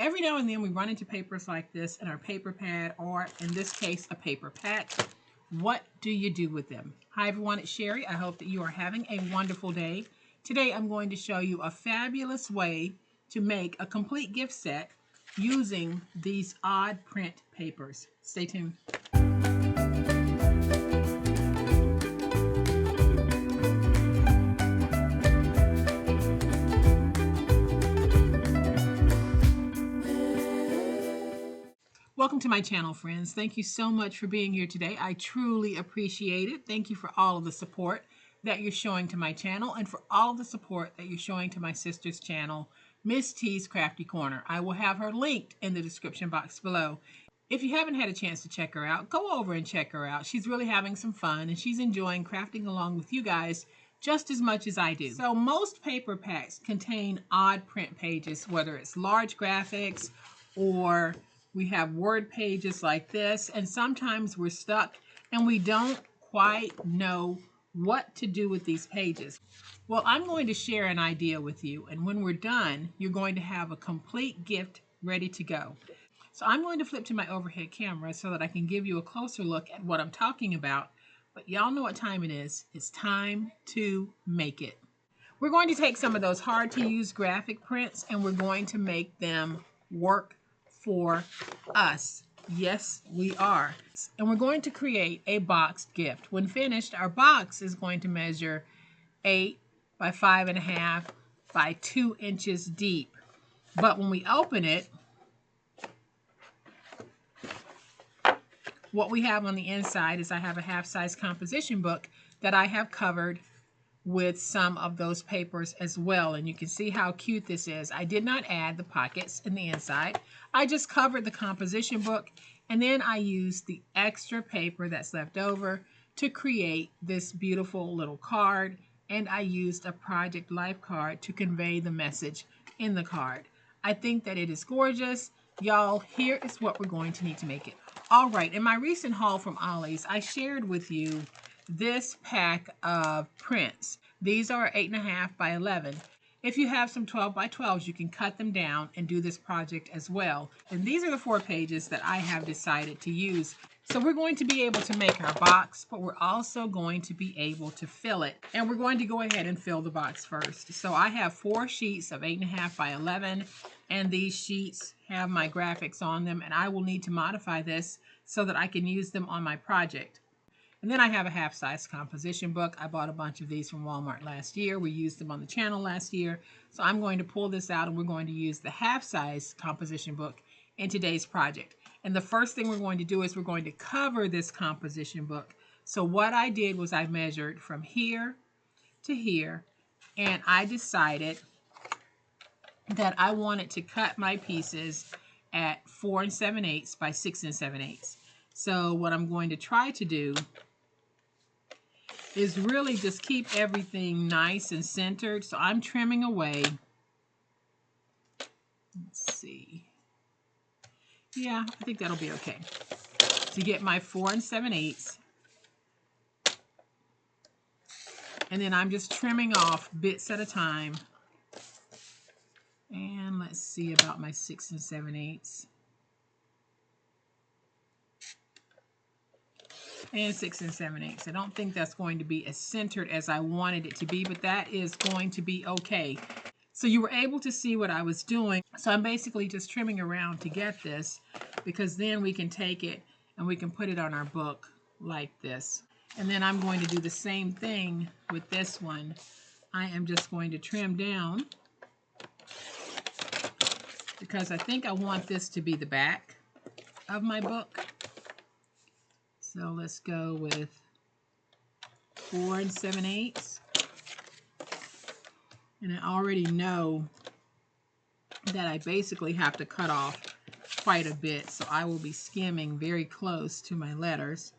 every now and then we run into papers like this in our paper pad, or in this case, a paper pack. What do you do with them? Hi everyone, it's Sherry. I hope that you are having a wonderful day. Today I'm going to show you a fabulous way to make a complete gift set using these odd print papers. Stay tuned. Welcome to my channel, friends. Thank you so much for being here today. I truly appreciate it. Thank you for all of the support that you're showing to my channel and for all of the support that you're showing to my sister's channel, Miss T's Crafty Corner. I will have her linked in the description box below. If you haven't had a chance to check her out, go over and check her out. She's really having some fun and she's enjoying crafting along with you guys just as much as I do. So most paper packs contain odd print pages, whether it's large graphics or we have word pages like this, and sometimes we're stuck and we don't quite know what to do with these pages. Well, I'm going to share an idea with you, and when we're done, you're going to have a complete gift ready to go. So I'm going to flip to my overhead camera so that I can give you a closer look at what I'm talking about, but y'all know what time it is. It's time to make it. We're going to take some of those hard to use graphic prints and we're going to make them work for us. Yes, we are. And we're going to create a boxed gift. When finished, our box is going to measure 8 by 5.5 by 2 inches deep. But when we open it, what we have on the inside is I have a half-size composition book that I have covered with some of those papers as well, and you can see how cute this is. I did not add the pockets in the inside. I just covered the composition book, and then I used the extra paper that's left over to create this beautiful little card, and I used a Project Life card to convey the message in the card. I think that it is gorgeous. Y'all, here is what we're going to need to make it. All right, in my recent haul from Ollie's, I shared with you this pack of prints. These are 8.5 by 11. If you have some 12 by 12s, you can cut them down and do this project as well. And these are the 4 pages that I have decided to use. So we're going to be able to make our box, but we're also going to be able to fill it. And we're going to go ahead and fill the box first. So I have 4 sheets of 8.5 by 11, and these sheets have my graphics on them, and I will need to modify this so that I can use them on my project. And then I have a half-size composition book. I bought a bunch of these from Walmart last year. We used them on the channel last year. So I'm going to pull this out and we're going to use the half-size composition book in today's project. And the first thing we're going to do is we're going to cover this composition book. So what I did was I measured from here to here, and I decided that I wanted to cut my pieces at 4 7/8 by 6 7/8. So what I'm going to try to do is really just keep everything nice and centered. So I'm trimming away. Let's see. Yeah, I think that'll be okay. To get my 4 7/8. And then I'm just trimming off bits at a time. And let's see about my 6 7/8. And 6 7/8. I don't think that's going to be as centered as I wanted it to be, but that is going to be okay. So you were able to see what I was doing. So I'm basically just trimming around to get this, because then we can take it and we can put it on our book like this. And then I'm going to do the same thing with this one. I am just going to trim down because I think I want this to be the back of my book. So let's go with 4 7/8. And I already know that I basically have to cut off quite a bit, so I will be skimming very close to my letters.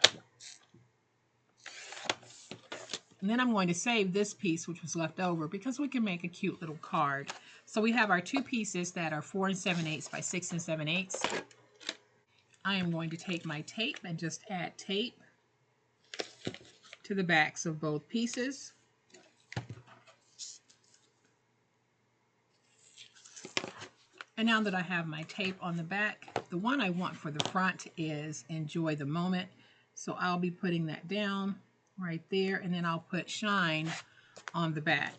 And then I'm going to save this piece, which was left over, because we can make a cute little card. So we have our 2 pieces that are 4 7/8 by 6 7/8. I am going to take my tape and just add tape to the backs of both pieces. And now that I have my tape on the back, the one I want for the front is Enjoy the Moment. So I'll be putting that down right there, and then I'll put Shine on the back.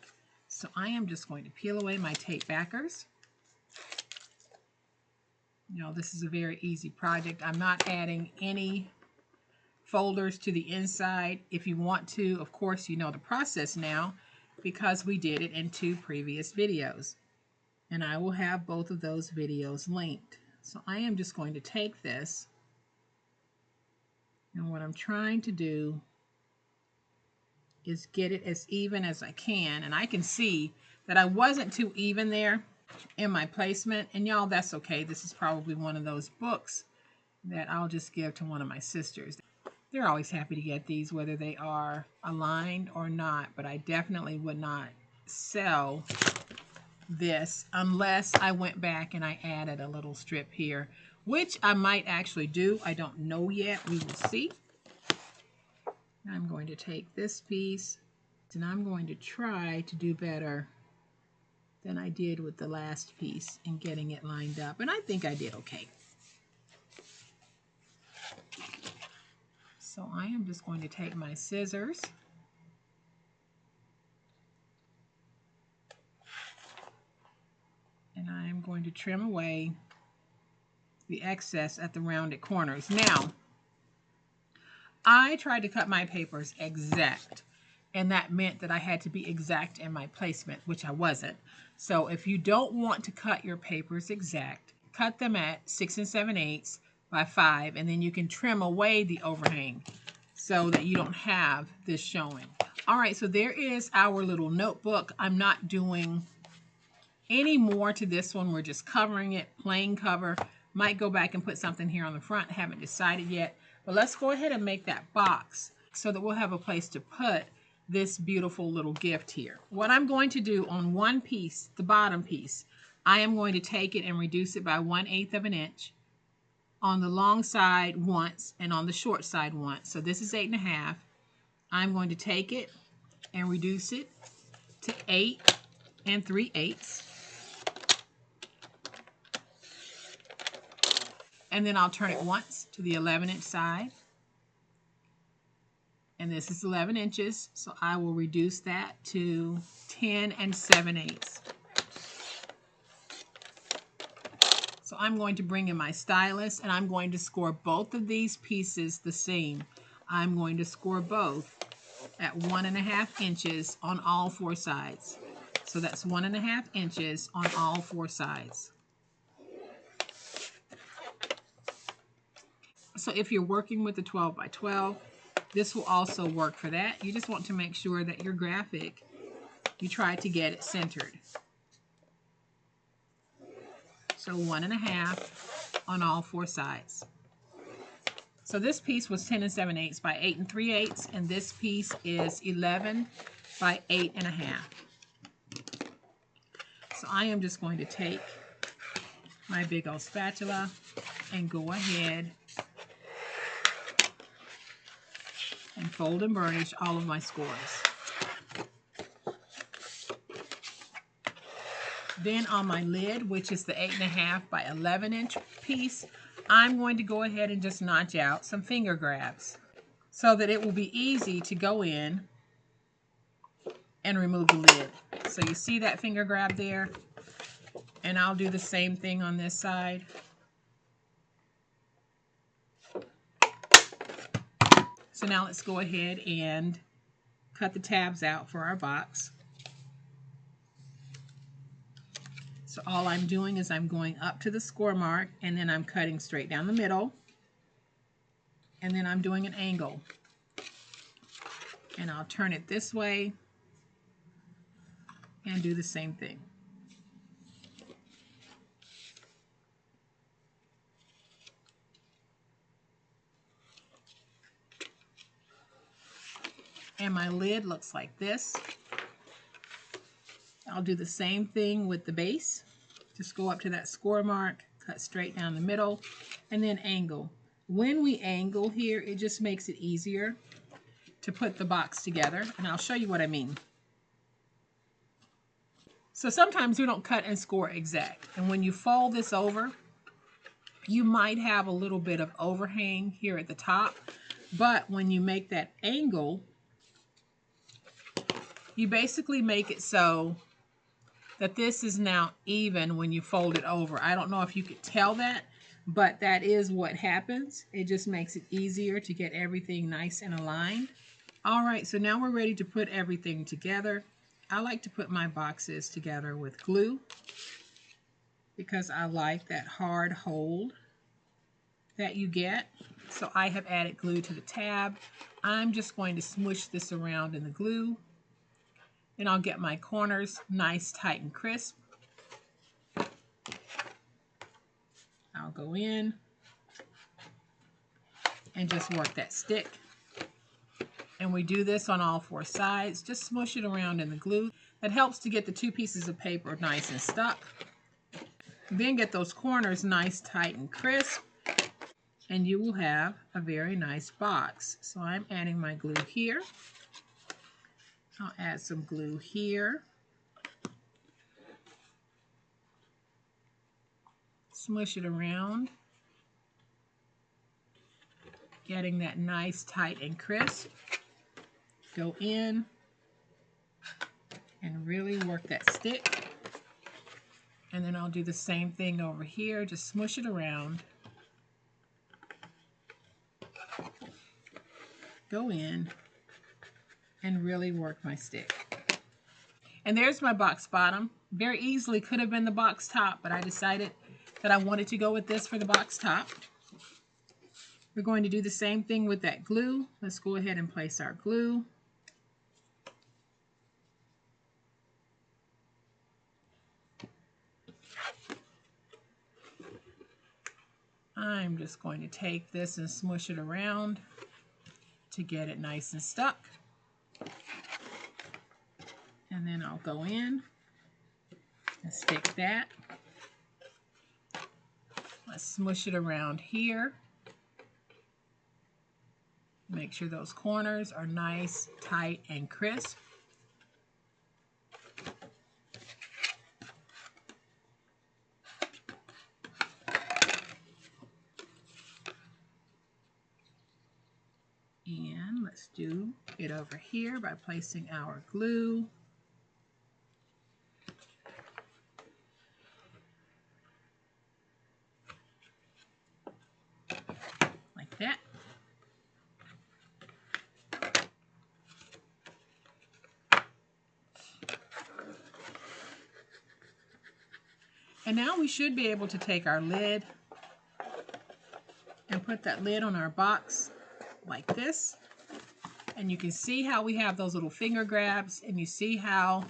So I am just going to peel away my tape backers. You know, this is a very easy project. I'm not adding any folders to the inside. If you want to, of course, you know the process now because we did it in 2 previous videos. And I will have both of those videos linked. So I am just going to take this, and what I'm trying to do is get it as even as I can. And I can see that I wasn't too even there in my placement. And y'all, that's okay. This is probably one of those books that I'll just give to one of my sisters. They're always happy to get these, whether they are aligned or not. But I definitely would not sell this unless I went back and I added a little strip here, which I might actually do. I don't know yet. We will see. I'm going to take this piece and I'm going to try to do better than I did with the last piece in getting it lined up. And I think I did okay. So I am just going to take my scissors and I am going to trim away the excess at the rounded corners. Now, I tried to cut my papers exact, and that meant that I had to be exact in my placement, which I wasn't. So if you don't want to cut your papers exact, cut them at 6 7/8 by 5, and then you can trim away the overhang so that you don't have this showing. All right, so there is our little notebook. I'm not doing any more to this one. We're just covering it, plain cover. Might go back and put something here on the front. Haven't decided yet. But let's go ahead and make that box so that we'll have a place to put this beautiful little gift here. What I'm going to do on one piece, the bottom piece, I am going to take it and reduce it by 1/8 of an inch on the long side once and on the short side once. So this is 8 1/2. I'm going to take it and reduce it to 8 3/8. And then I'll turn it once to the 11-inch side. And this is 11 inches, so I will reduce that to 10 7/8. So I'm going to bring in my stylus, and I'm going to score both of these pieces the same. I'm going to score both at 1 1/2 inches on all 4 sides. So that's 1 1/2 inches on all 4 sides. So if you're working with the 12 by 12, this will also work for that. You just want to make sure that your graphic, you try to get it centered. So 1 1/2 on all 4 sides. So this piece was 10 7/8 by 8 3/8, and this piece is 11 by 8 1/2. So I am just going to take my big old spatula and go ahead and fold and burnish all of my scores. Then on my lid, which is the 8 1/2 by 11-inch piece, I'm going to go ahead and just notch out some finger grabs so that it will be easy to go in and remove the lid. So you see that finger grab there? And I'll do the same thing on this side. So now let's go ahead and cut the tabs out for our box. So all I'm doing is I'm going up to the score mark, and then I'm cutting straight down the middle, and then I'm doing an angle. And I'll turn it this way and do the same thing. And my lid looks like this. I'll do the same thing with the base. Just go up to that score mark, cut straight down the middle, and then angle. When we angle here, it just makes it easier to put the box together, and I'll show you what I mean. So sometimes we don't cut and score exact. And when you fold this over, you might have a little bit of overhang here at the top. But when you make that angle, you basically make it so that this is now even when you fold it over. I don't know if you could tell that, but that is what happens. It just makes it easier to get everything nice and aligned. All right, so now we're ready to put everything together. I like to put my boxes together with glue because I like that hard hold that you get. So I have added glue to the tab. I'm just going to smush this around in the glue. And I'll get my corners nice, tight, and crisp. I'll go in and just work that stick. And we do this on all four sides. Just smush it around in the glue. That helps to get the two pieces of paper nice and stuck. Then get those corners nice, tight, and crisp. And you will have a very nice box. So I'm adding my glue here. I'll add some glue here. Smush it around. Getting that nice, tight, and crisp. Go in and really work that stick. And then I'll do the same thing over here. Just smush it around. Go in and really work my stick. And there's my box bottom. Very easily could have been the box top, but I decided that I wanted to go with this for the box top. We're going to do the same thing with that glue. Let's go ahead and place our glue. I'm just going to take this and smush it around to get it nice and stuck. And then I'll go in and stick that. Let's smush it around here. Make sure those corners are nice, tight, and crisp. And let's do it over here by placing our glue. Like that. And now we should be able to take our lid and put that lid on our box like this. And you can see how we have those little finger grabs, and you see how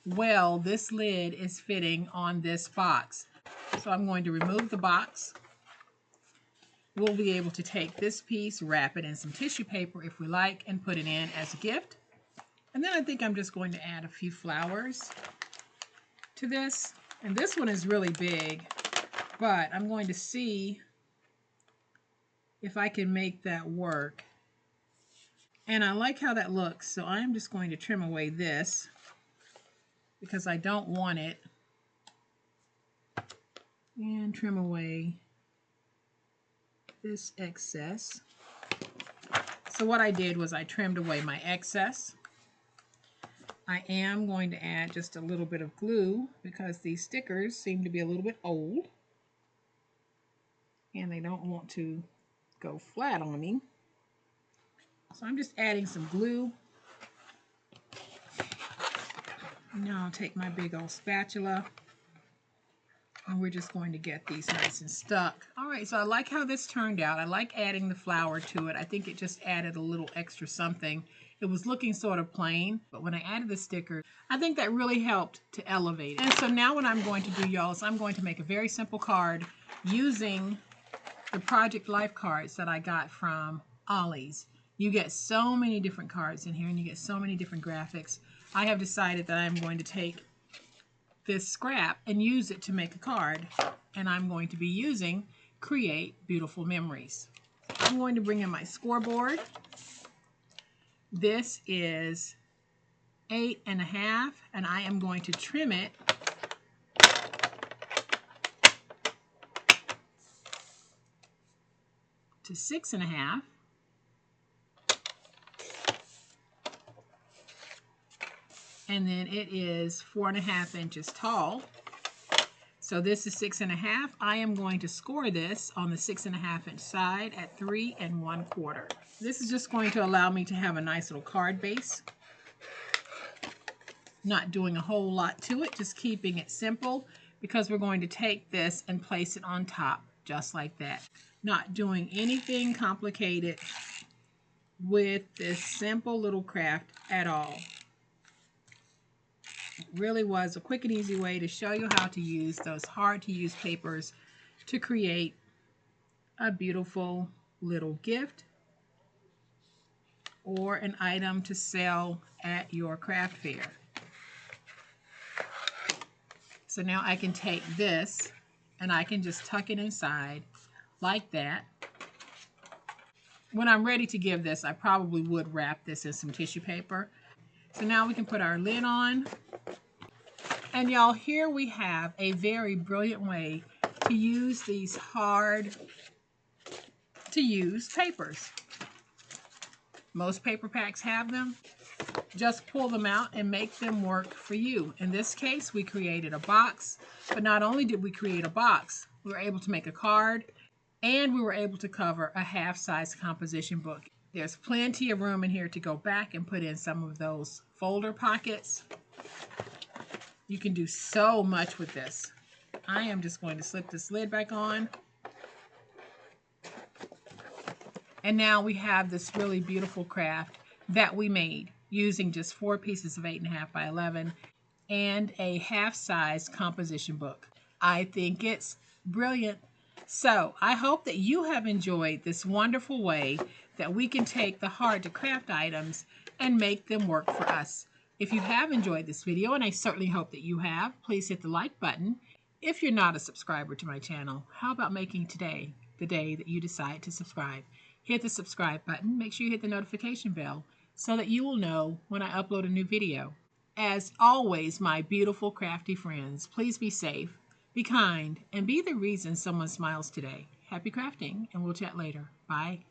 well this lid is fitting on this box. So I'm going to remove the box. We'll be able to take this piece, wrap it in some tissue paper if we like, and put it in as a gift. And then I think I'm just going to add a few flowers to this. And this one is really big, but I'm going to see if I can make that work. And I like how that looks, so I'm just going to trim away this because I don't want it. And trim away this excess. So what I did was I trimmed away my excess. I am going to add just a little bit of glue because these stickers seem to be a little bit old and they don't want to go flat on me. So I'm just adding some glue. Now I'll take my big old spatula and we're just going to get these nice and stuck. All right, so I like how this turned out. I like adding the flower to it. I think it just added a little extra something. It was looking sort of plain, but when I added the sticker, I think that really helped to elevate it. And so now what I'm going to do, y'all, is I'm going to make a very simple card using the Project Life cards that I got from Ollie's. You get so many different cards in here and you get so many different graphics. I have decided that I'm going to take this scrap and use it to make a card, and I'm going to be using Create Beautiful Memories. I'm going to bring in my scoreboard. This is 8.5, and I am going to trim it to 6.5. And then it is 4.5 inches tall. So this is 6.5. I am going to score this on the 6.5 inch side at 3 1/4. This is just going to allow me to have a nice little card base. Not doing a whole lot to it, just keeping it simple, because we're going to take this and place it on top just like that. Not doing anything complicated with this simple little craft at all. It really was a quick and easy way to show you how to use those hard to use papers to create a beautiful little gift or an item to sell at your craft fair. So now I can take this and I can just tuck it inside like that. When I'm ready to give this, I probably would wrap this in some tissue paper. So now we can put our lid on. And y'all, here we have a very brilliant way to use these hard to use papers. Most paper packs have them. Just pull them out and make them work for you. In this case, we created a box, but not only did we create a box, we were able to make a card, and we were able to cover a half-size composition book. There's plenty of room in here to go back and put in some of those folder pockets. You can do so much with this. I am just going to slip this lid back on. And now we have this really beautiful craft that we made using just 4 pieces of 8.5 by 11 and a half-size composition book. I think it's brilliant. So I hope that you have enjoyed this wonderful way that we can take the hard to craft items and make them work for us. If you have enjoyed this video, and I certainly hope that you have, please hit the like button. If you're not a subscriber to my channel, how about making today the day that you decide to subscribe? Hit the subscribe button, make sure you hit the notification bell so that you will know when I upload a new video. As always, my beautiful crafty friends, please be safe, be kind, and be the reason someone smiles today. Happy crafting, and we'll chat later. Bye.